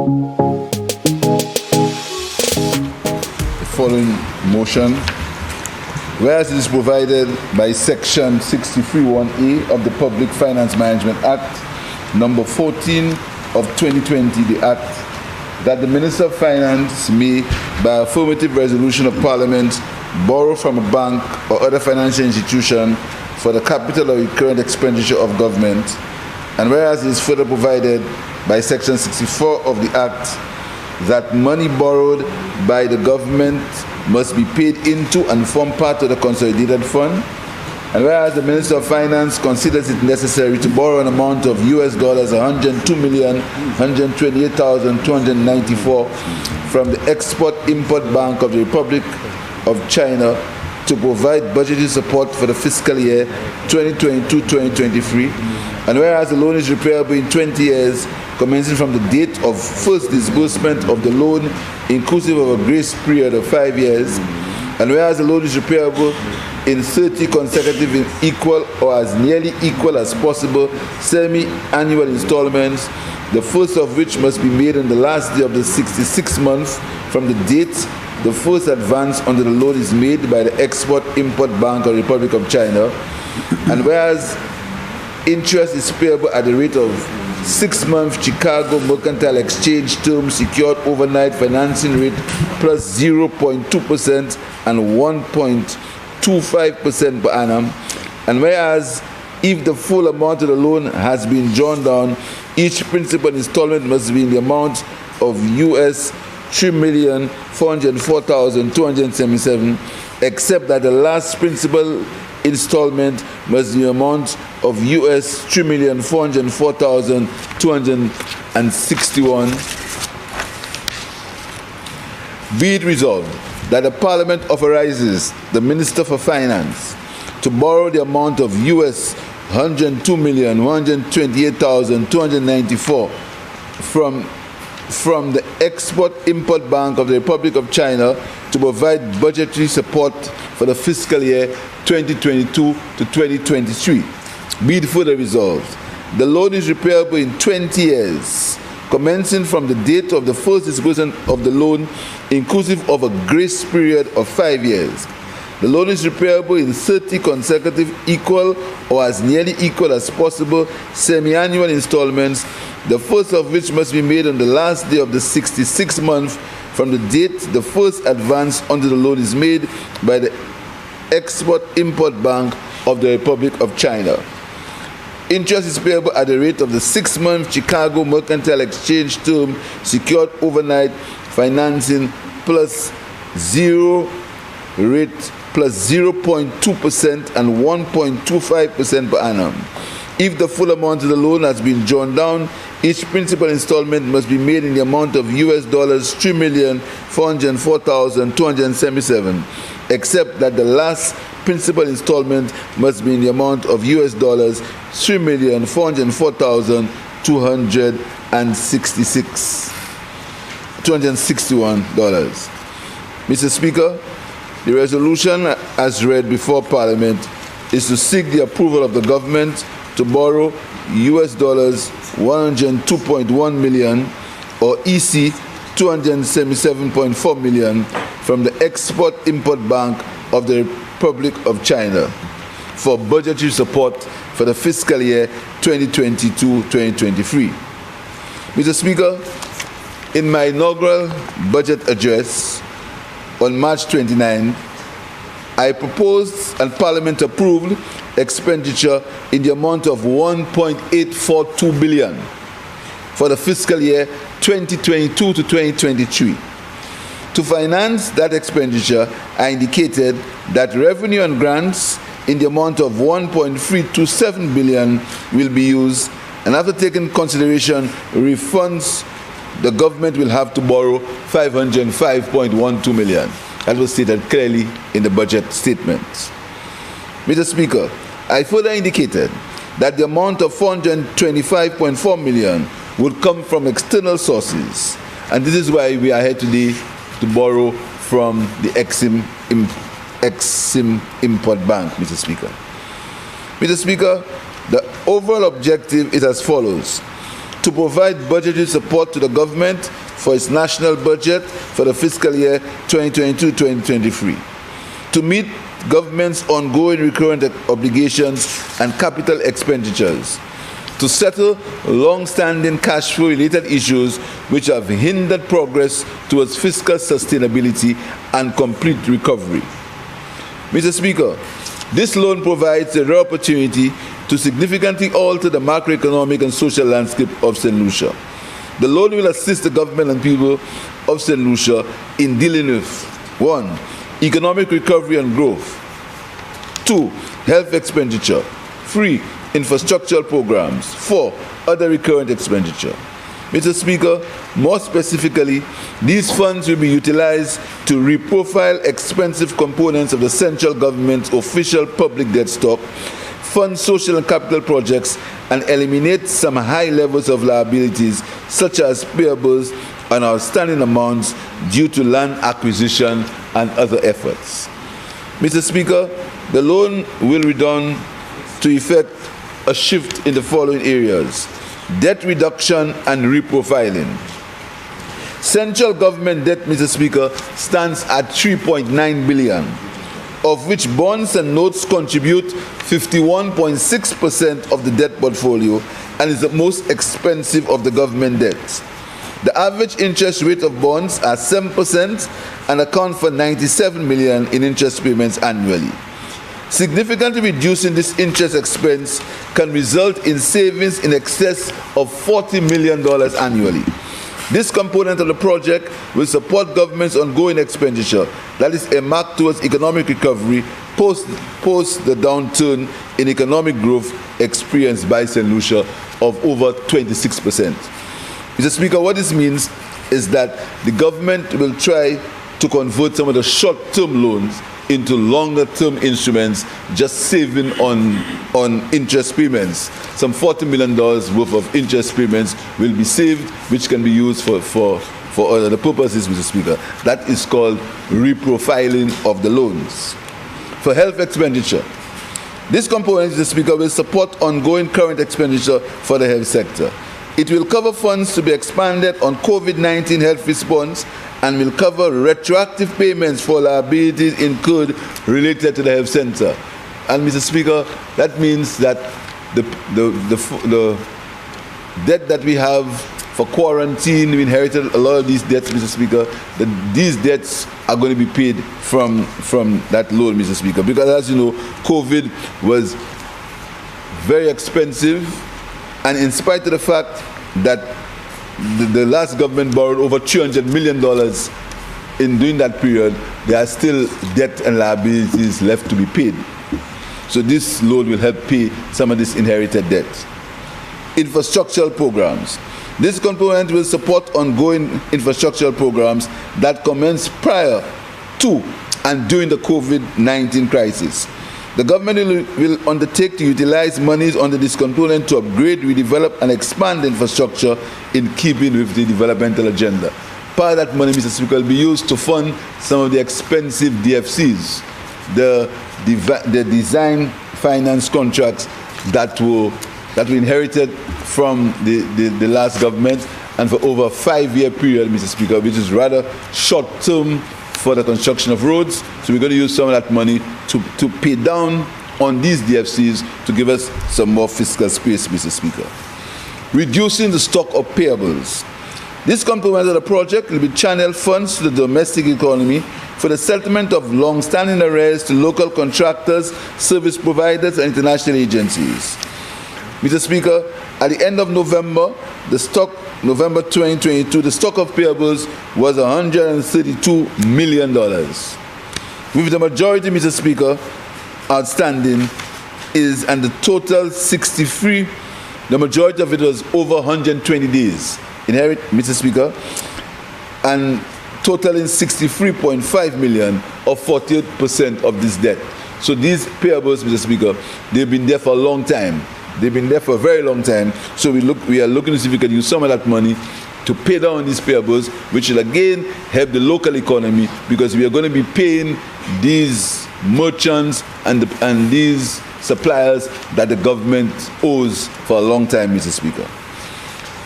The following motion. Whereas it is provided by Section 63(1)(a) of the Public Finance Management Act, number 14 of 2020, the Act, that the Minister of Finance may, by affirmative resolution of Parliament, borrow from a bank or other financial institution for the capital or recurrent expenditure of government, and whereas it is further provided by Section 64 of the Act that money borrowed by the government must be paid into and form part of the consolidated fund, and whereas the Minister of Finance considers it necessary to borrow an amount of $102,128,294 from the Export-Import Bank of the Republic of China to provide budgetary support for the fiscal year 2022-2023, and whereas the loan is repayable in 20 years commencing from the date of first disbursement of the loan, inclusive of a grace period of 5 years, and whereas the loan is repayable in 30 consecutive equal or as nearly equal as possible semi-annual installments, the first of which must be made on the last day of the 66th month from the date the first advance under the loan is made by the Export-Import Bank of the Republic of China, and whereas interest is payable at the rate of 6-month Chicago Mercantile Exchange term secured overnight financing rate plus 0.2% and 1.25% per annum, and whereas if the full amount of the loan has been drawn down, each principal installment must be in the amount of $3,404,277, except that the last principal installment must be the amount of $3,404,261. Be it resolved that the Parliament authorizes the Minister for Finance to borrow the amount of $102,128,294 from the Export-Import Bank of the Republic of China to provide budgetary support for the fiscal year 2022 to 2023. Be it further resolved, the loan is repayable in 20 years, commencing from the date of the first disbursement of the loan, inclusive of a grace period of 5 years. The loan is repayable in 30 consecutive equal or as nearly equal as possible semi-annual installments, the first of which must be made on the last day of the 66th month from the date the first advance under the loan is made by the Export-Import Bank of the Republic of China. Interest is payable at the rate of the 6-month Chicago Mercantile Exchange term secured overnight financing plus 0.2% and 1.25% per annum. If the full amount of the loan has been drawn down, each principal installment must be made in the amount of $3,404,277, except that the last principal installment must be in the amount of $3,404,261. Mr. Speaker, the resolution as read before Parliament is to seek the approval of the government to borrow $102.1 million or EC 277.4 million from the Export-Import Bank of the Republic of China for budgetary support for the fiscal year 2022-2023. Mr. Speaker, in my inaugural budget address on March 29, I proposed and Parliament approved expenditure in the amount of $1.842 billion for the fiscal year 2022 to 2023. To finance that expenditure, I indicated that revenue and grants in the amount of $1.327 billion will be used, and after taking consideration refunds, the government will have to borrow $505.12 million. That was stated clearly in the budget statement. Mr. Speaker, I further indicated that the amount of $425.4 million would come from external sources, and this is why we are here today to borrow from the Exim Import Bank, Mr. Speaker. Mr. Speaker, the overall objective is as follows: to provide budgetary support to the government for its national budget for the fiscal year 2022-2023 to meet government's ongoing recurrent obligations and capital expenditures, to settle long-standing cash flow-related issues which have hindered progress towards fiscal sustainability and complete recovery. Mr. Speaker, this loan provides a rare opportunity to significantly alter the macroeconomic and social landscape of St. Lucia. The loan will assist the government and people of St. Lucia in dealing with 1. Economic recovery and growth. 2. Health expenditure. 3. Infrastructural programs. 4. Other recurrent expenditure. Mr. Speaker, more specifically, these funds will be utilized to reprofile expensive components of the central government's official public debt stock, fund social and capital projects, and eliminate some high levels of liabilities such as payables and outstanding amounts due to land acquisition and other efforts. Mr. Speaker, the loan will be done to effect a shift in the following areas: debt reduction and reprofiling. Central government debt, Mr. Speaker, stands at $3.9 billion, of which bonds and notes contribute 51.6% of the debt portfolio and is the most expensive of the government debts. The average interest rate of bonds are 7% and account for $97 million in interest payments annually. Significantly reducing this interest expense can result in savings in excess of $40 million annually. This component of the project will support government's ongoing expenditure, that is a mark towards economic recovery post the downturn in economic growth experienced by St. Lucia of over 26%. Mr. Speaker, what this means is that the government will try to convert some of the short-term loans into longer-term instruments, just saving on interest payments. Some $40 million worth of interest payments will be saved, which can be used for other purposes, Mr. Speaker. That is called reprofiling of the loans. For health expenditure, this component, Mr. Speaker, will support ongoing current expenditure for the health sector. It will cover funds to be expanded on COVID-19 health response and will cover retroactive payments for liabilities incurred related to the health center. And Mr. Speaker, that means that the debt that we have for quarantine, we inherited a lot of these debts, Mr. Speaker. These debts are going to be paid from that loan, Mr. Speaker, because as you know, COVID was very expensive, and in spite of the fact that the last government borrowed over $300 million in during that period, there are still debt and liabilities left to be paid. So this loan will help pay some of this inherited debt. Infrastructural programs. This component will support ongoing infrastructural programs that commenced prior to and during the COVID-19 crisis. The government will undertake to utilize monies under this component to upgrade, redevelop, and expand infrastructure in keeping with the developmental agenda. Part of that money, Mr. Speaker, will be used to fund some of the expensive DFCs, the design finance contracts that were inherited from the last government, and for over a 5-year period, Mr. Speaker, which is rather short-term for the construction of roads. So we're going to use some of that money to pay down on these DFCs to give us some more fiscal space, Mr. Speaker. Reducing the stock of payables. This component of the project will be channeled funds to the domestic economy for the settlement of long-standing arrears to local contractors, service providers, and international agencies. Mr. Speaker, at the end of November, November 2022, the stock of payables was $132 million. With the majority, Mr. Speaker, outstanding is, and the total 63, the majority of it was over 120 days. Inherit, Mr. Speaker, and totaling $63.5 million, or 48% of this debt. So these payables, Mr. Speaker, they've been there for a long time. They've been there for a very long time. So we are looking to see if we can use some of that money to pay down these payables, which will again help the local economy, because we are going to be paying these merchants and these suppliers that the government owes for a long time, Mr. Speaker.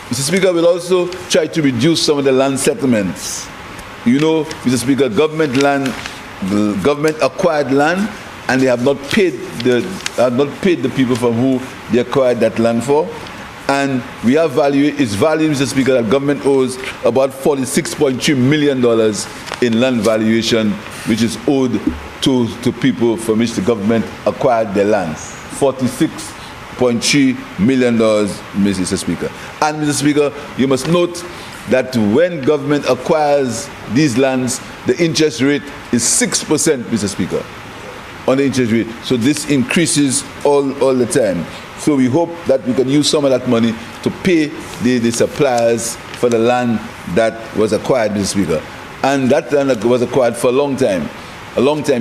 Mr. Speaker, we'll also try to reduce some of the land settlements. You know, Mr. Speaker, the government acquired land, and they have not paid the people from who they acquired that land for. And we have its value, Mr. Speaker, that government owes about $46.3 million in land valuation, which is owed to people from which the government acquired their lands. $46.3 million, Mr. Speaker. And, Mr. Speaker, you must note that when government acquires these lands, the interest rate is 6%, Mr. Speaker, on the interest rate. So this increases all the time. So we hope that we can use some of that money to pay the suppliers for the land that was acquired, Mr. Speaker. And that land was acquired for a long time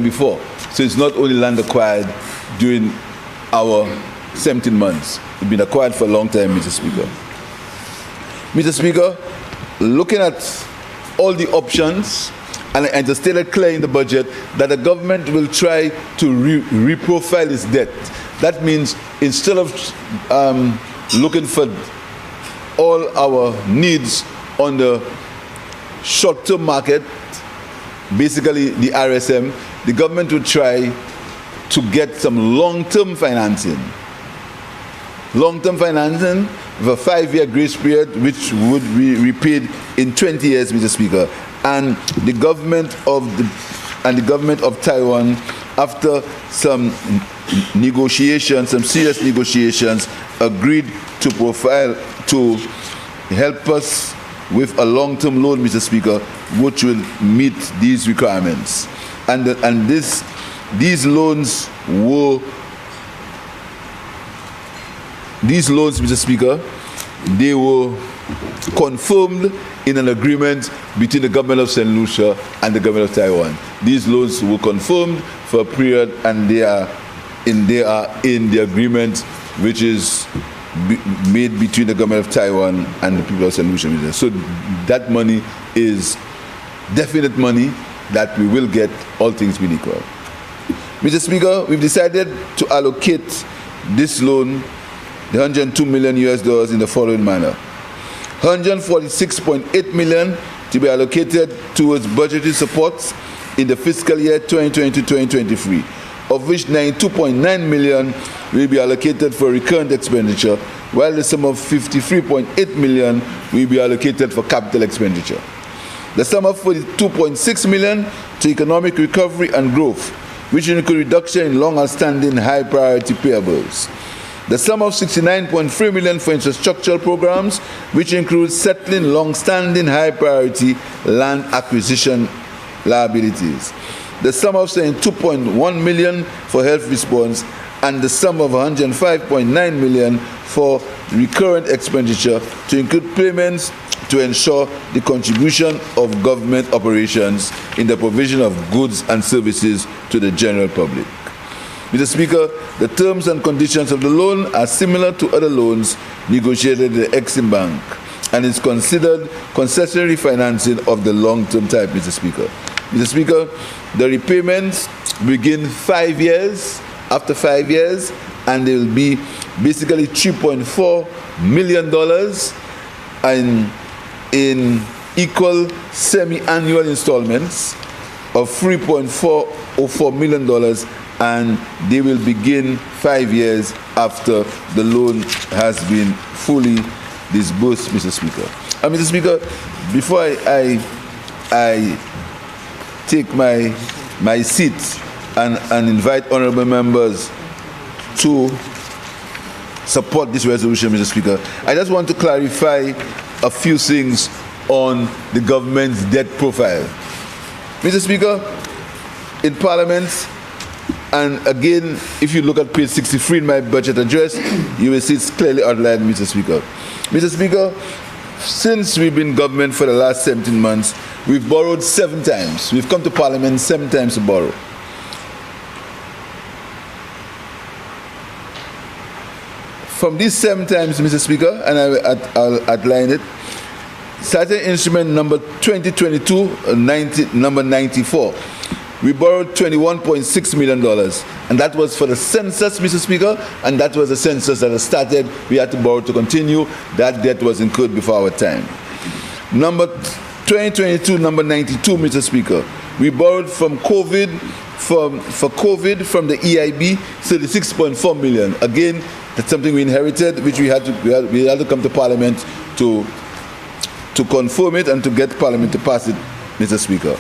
before. So it's not only land acquired during our 17 months. It's been acquired for a long time, Mr. Speaker. Mr. Speaker, looking at all the options, and it is stated clear in the budget that the government will try to reprofile its debt. That means instead of looking for all our needs on the short-term market, basically the RSM, the government will try to get some long-term financing. Long-term financing with a 5-year grace period, which would be repaid in 20 years, Mr. Speaker. And the government of Taiwan, after some negotiations, some serious negotiations, agreed to help us with a long-term loan, Mr. Speaker, which will meet these requirements. And these loans, Mr. Speaker, they were confirmed in an agreement between the government of St. Lucia and the government of Taiwan. These loans were confirmed for a period, and they are in the agreement which is made between the government of Taiwan and the people of St. Lucia. So that money is definite money that we will get, all things being equal. Mr. Speaker, we've decided to allocate this loan, the $102 million in the following manner. $146.8 million to be allocated towards budgetary supports in the fiscal year 2022-2023, of which $92.9 million will be allocated for recurrent expenditure, while the sum of $53.8 million will be allocated for capital expenditure. The sum of $42.6 million to economic recovery and growth, which will include reduction in long-outstanding high-priority payables. The sum of $69.3 million for infrastructural programs, which includes settling long-standing high-priority land acquisition liabilities. The sum of $2.1 million for health response, and the sum of $105.9 million for recurrent expenditure to include payments to ensure the contribution of government operations in the provision of goods and services to the general public. Mr. Speaker, the terms and conditions of the loan are similar to other loans negotiated at the Exim Bank, and is considered concessionary financing of the long-term type, Mr. Speaker. Mr. Speaker, the repayments begin 5 years, after 5 years, and they will be basically $3.4 million in equal semi-annual installments of $3.404 million, and they will begin 5 years after the loan has been fully disbursed, Mr. Speaker. And Mr. Speaker, before I take my seat and invite honorable members to support this resolution, Mr. Speaker, I just want to clarify a few things on the government's debt profile. Mr. Speaker, in Parliament, and again, if you look at page 63 in my budget address, you will see it's clearly outlined, Mr. Speaker. Mr. Speaker, since we've been in government for the last 17 months, we've borrowed 7 times. We've come to Parliament 7 times to borrow. From these 7 times, Mr. Speaker, and I'll outline it, starting instrument number 2022, number 94, we borrowed $21.6 million. And that was for the census, Mr. Speaker, and that was the census that started. We had to borrow to continue. That debt was incurred before our time. Number 2022, number 92, Mr. Speaker. We borrowed from COVID, from the EIB, $36.4 million. Again, that's something we inherited, which we had to come to Parliament to confirm it and to get Parliament to pass it, Mr. Speaker.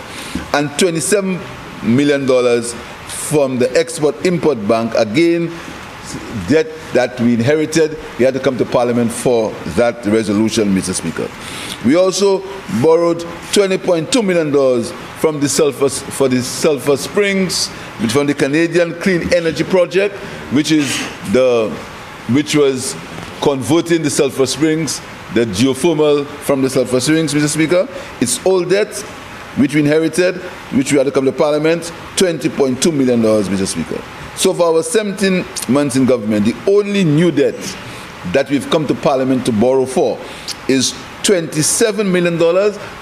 And $27 million from the Export-Import Bank, again, debt that we inherited. We had to come to Parliament for that resolution, Mr. Speaker. We also borrowed $20.2 million from the Sulphur Springs, from the Canadian Clean Energy Project, which was converting the Sulphur Springs, the geothermal from the Sulphur Springs, Mr. Speaker. It's old debt, which we inherited, which we had to come to Parliament, $20.2 million, Mr. Speaker. So for our 17 months in government, the only new debt that we've come to Parliament to borrow for is $27 million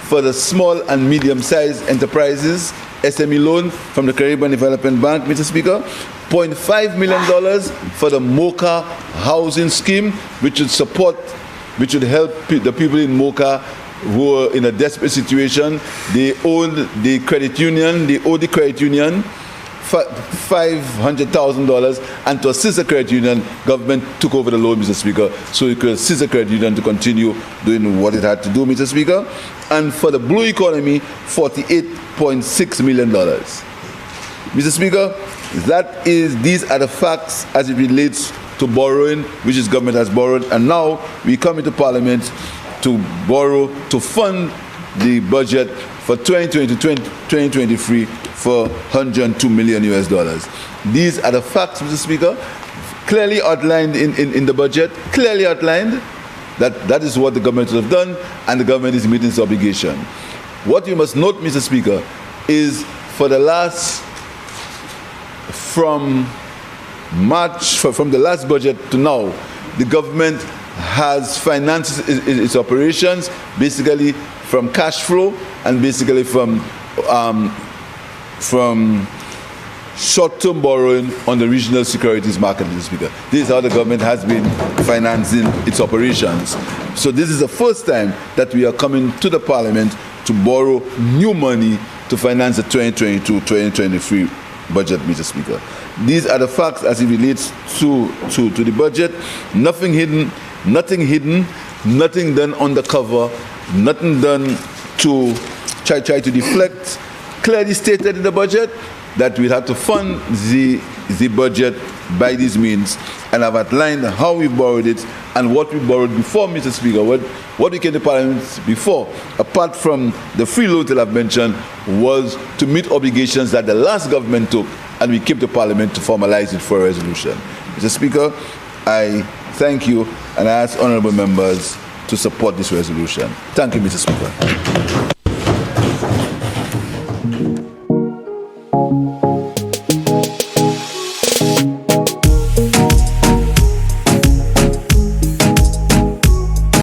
for the small and medium-sized enterprises, SME loan from the Caribbean Development Bank, Mr. Speaker. $0.5 million for the MOCA housing scheme, which would help the people in MOCA who are in a desperate situation. They owe the credit union $500,000, and to assist the credit union, government took over the loan, Mr. Speaker, so it could assist the credit union to continue doing what it had to do, Mr. Speaker. And for the blue economy, $48.6 million. Mr. Speaker, these are the facts as it relates to borrowing, which is government has borrowed, and now we come into Parliament to borrow to fund the budget for 2022-2023 for $102 million. These are the facts, Mr. Speaker, clearly outlined in the budget, clearly outlined that is what the government has done, and the government is meeting its obligation. What you must note, Mr. Speaker, is from the last budget to now, the government has financed its operations basically from cash flow and basically from short-term borrowing on the regional securities market, Mr. Speaker. This is how the government has been financing its operations. So this is the first time that we are coming to the Parliament to borrow new money to finance the 2022-2023 budget, Mr. Speaker. These are the facts as it relates to the budget. Nothing hidden, nothing done undercover, nothing done to try to deflect. Clearly stated in the budget that we have to fund the budget by these means, and I've outlined how we borrowed it and what we borrowed before, Mr. Speaker, what we came to Parliament before, apart from the free loan that I've mentioned, was to meet obligations that the last government took, and we came to Parliament to formalize it for a resolution. Mr. Speaker, I thank you, and I ask honourable members to support this resolution. Thank you, Mr. Speaker.